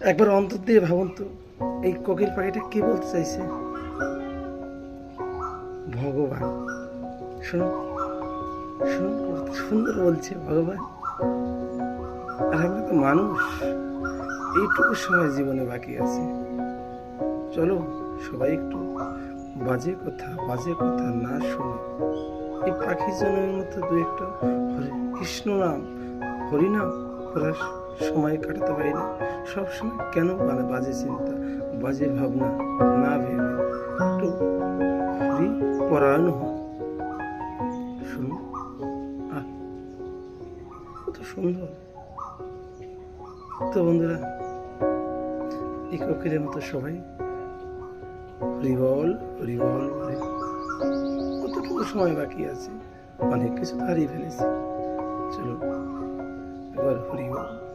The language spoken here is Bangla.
একবার অন্তর দিয়ে ভাবুন তো, এই কোকিল পাখিটা কি বলতে চাইছে? ভগবান। শুনুন, শুনুন, কত সুন্দর বলছে ভগবান। আর আমরা তো মানুষ, এইটুকু সময় জীবনে বাকি আছে। চলো সবাই একটু বাজে কথা না শুনে এই পাখি জনের মতো দু একটা হরে কৃষ্ণ নাম, হরিনাম করার সময় কাটাতে পারি না? সবসময় কেন বাজে চিন্তা, বাজে ভাবনা না ভেবে একটু হরি পরায়ণ হন। শুনুন, আহ, কত সুন্দর। তো বন্ধুরা, এই কোকিলের মতো সবাই হরিবল হরিবল বলে। কতটুকু সময় বাকি আছে, অনেক কিছু হারিয়ে ফেলেছি। চলো এবার হরিবল।